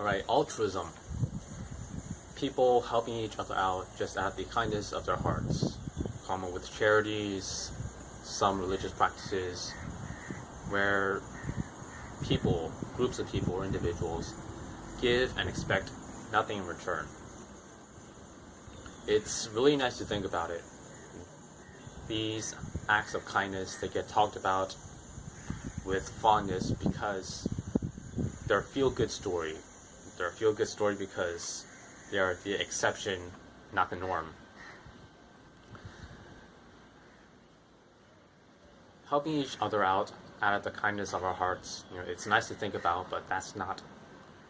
Alright, altruism. People helping each other out just out of the kindness of their hearts, common with charities, some religious practices, where people, groups of people or individuals, give and expect nothing in return. It's really nice to think about it. These acts of kindness, they get talked about with fondness because they're a feel-good story. They're a feel-good story because they are the exception, not the norm. Helping each other out of the kindness of our hearts, it's nice to think about, but that's not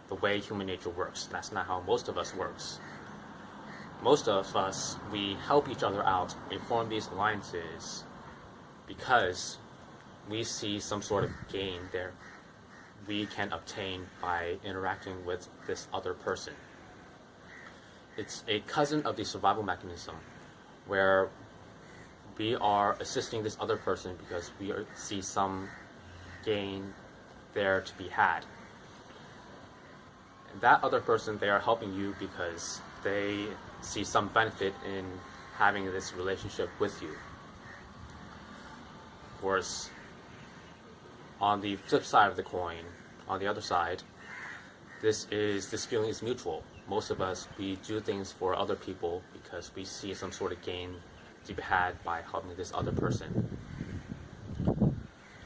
the way human nature works. That's not how most of us works. Most of us, we help each other out and form these alliances because we see some sort of gain there we can obtain by interacting with this other person. It's a cousin of the survival mechanism where we are assisting this other person because we see some gain there to be had. And that other person, they are helping you because they see some benefit in having this relationship with you. Of course, on the flip side of the coin, on the other side, this feeling is mutual. Most of us, we do things for other people because we see some sort of gain to be had by helping this other person.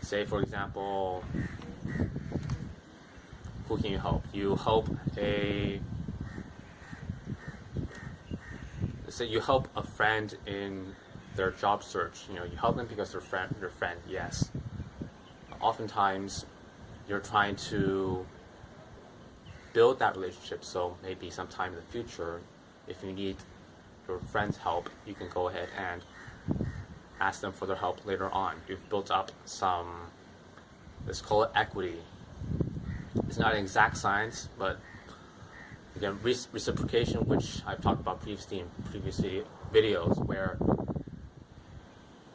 Say, for example, who can you help? You help you help a friend in their job search. You help them because they're your friend, yes. Oftentimes, you're trying to build that relationship, so maybe sometime in the future, if you need your friend's help, you can go ahead and ask them for their help later on. You've built up some, let's call it equity. It's not an exact science, but again, reciprocation, which I've talked about previously in previous videos, where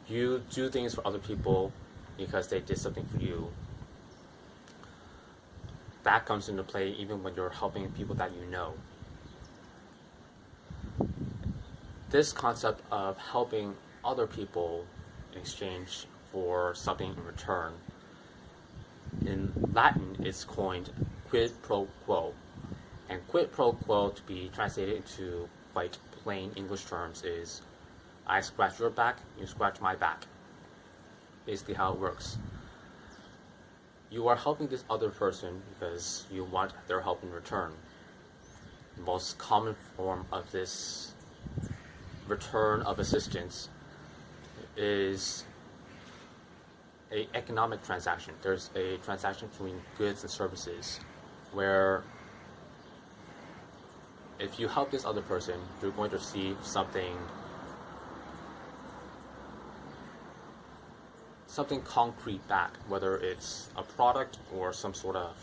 you do things for other people because they did something for you. That comes into play even when you're helping people that you know. This concept of helping other people in exchange for something in return, in Latin it's coined quid pro quo. And quid pro quo, to be translated into quite plain English terms, is I scratch your back, you scratch my back. Basically how it works. You are helping this other person because you want their help in return. The most common form of this return of assistance is an economic transaction. There's a transaction between goods and services where if you help this other person, you're going to receive something concrete back, whether it's a product or some sort of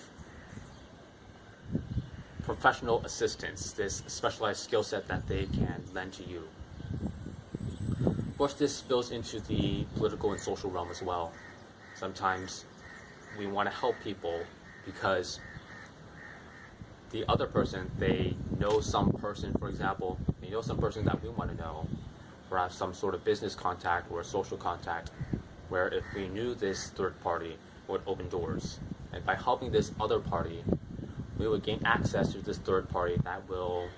professional assistance, this specialized skill set that they can lend to you. Of course, this spills into the political and social realm as well. Sometimes we want to help people because the other person, they know some person, for example, they know some person that we want to know, perhaps some sort of business contact or social contact, where if we knew this third party, it would open doors. And by helping this other party, we would gain access to this third party that will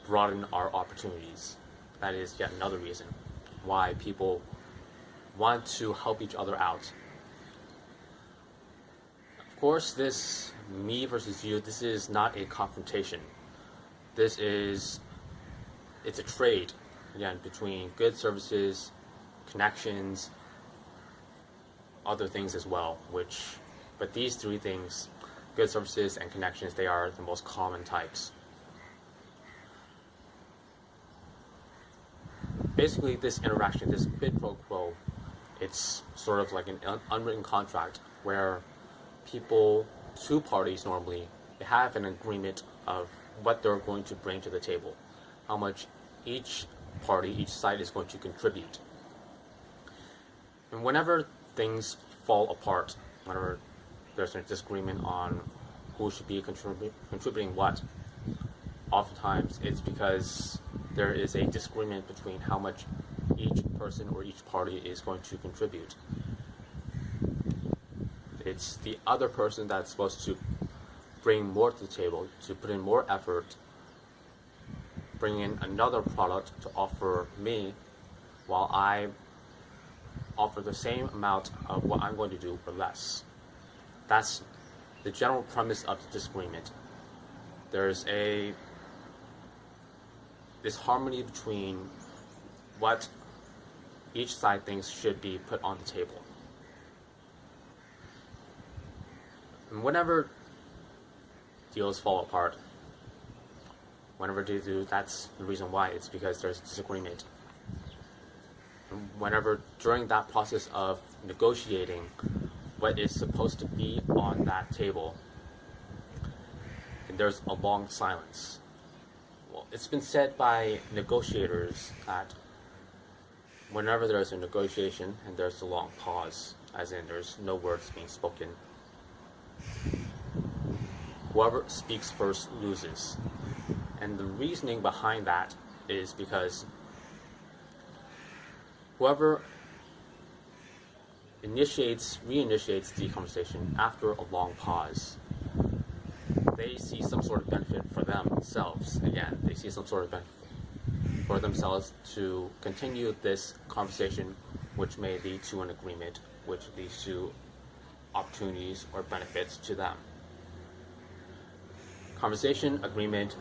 broaden our opportunities. That is yet another reason why people want to help each other out. Of course, this me versus you, this is not a confrontation. It's a trade, again, between goods, services, connections, other things as well, but these three things, goods, services, and connections, they are the most common types. Basically, this interaction, this quid pro quo, it's sort of like an unwritten contract where two parties normally, they have an agreement of what they're going to bring to the table, how much each side is going to contribute. And whenever things fall apart, whenever there's a disagreement on who should be contributing what, oftentimes it's because there is a disagreement between how much each person or each party is going to contribute. It's the other person that's supposed to bring more to the table, to put in more effort, bring in another product to offer me, while I offer the same amount of what I'm going to do or less. That's the general premise of the disagreement. There's this harmony between what each side thinks should be put on the table. And whenever deals fall apart, whenever they do, that's the reason why. It's because there's disagreement. And whenever during that process of negotiating what is supposed to be on that table, and there's a long silence. Well, it's been said by negotiators that whenever there's a negotiation and there's a long pause, as in there's no words being spoken, whoever speaks first loses. And the reasoning behind that is because whoever reinitiates the conversation after a long pause, they see some sort of benefit for themselves. Again, they see some sort of benefit for themselves to continue this conversation, which may lead to an agreement, which leads to opportunities or benefits to them. Conversation, agreement,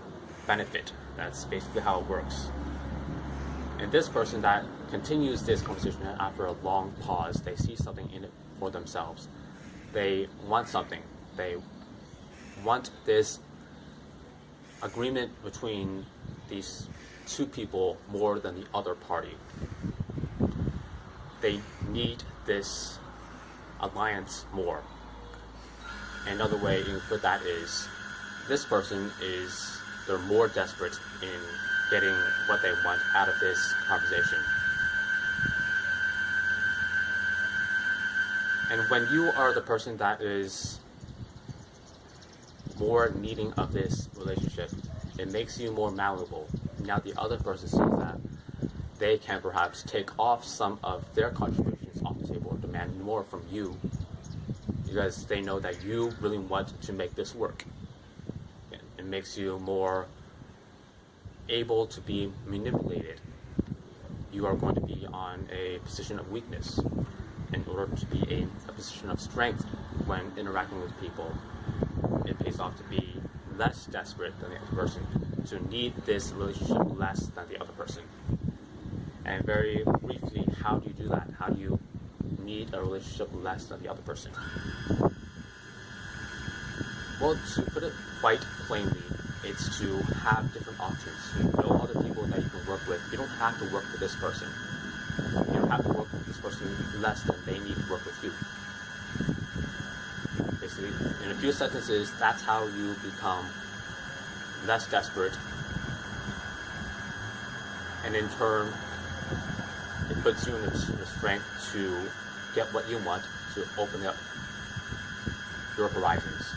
benefit. That's basically how it works. And this person that continues this conversation after a long pause, they see something in it for themselves. They want something. They want this agreement between these two people more than the other party. They need this alliance more. Another way you can put that is, this person they're more desperate in getting what they want out of this conversation. And when you are the person that is more needing of this relationship, it makes you more malleable. Now the other person sees that they can perhaps take off some of their contributions off the table or demand more from you because they know that you really want to make this work. It makes you more able to be manipulated. You are going to be on a position of weakness in order to be in a position of strength when interacting with people. It pays off to be less desperate than the other person, to need this relationship less than the other person. And very briefly, how do you do that? How do you need a relationship less than the other person? Well, to put it quite plainly, it's to have different options. You know other people that you can work with. You don't have to work with this person. You don't have to work with this person less than they need to work with you. Basically, in a few sentences, that's how you become less desperate. And in turn, it puts you in a position of strength to get what you want, to open up your horizons.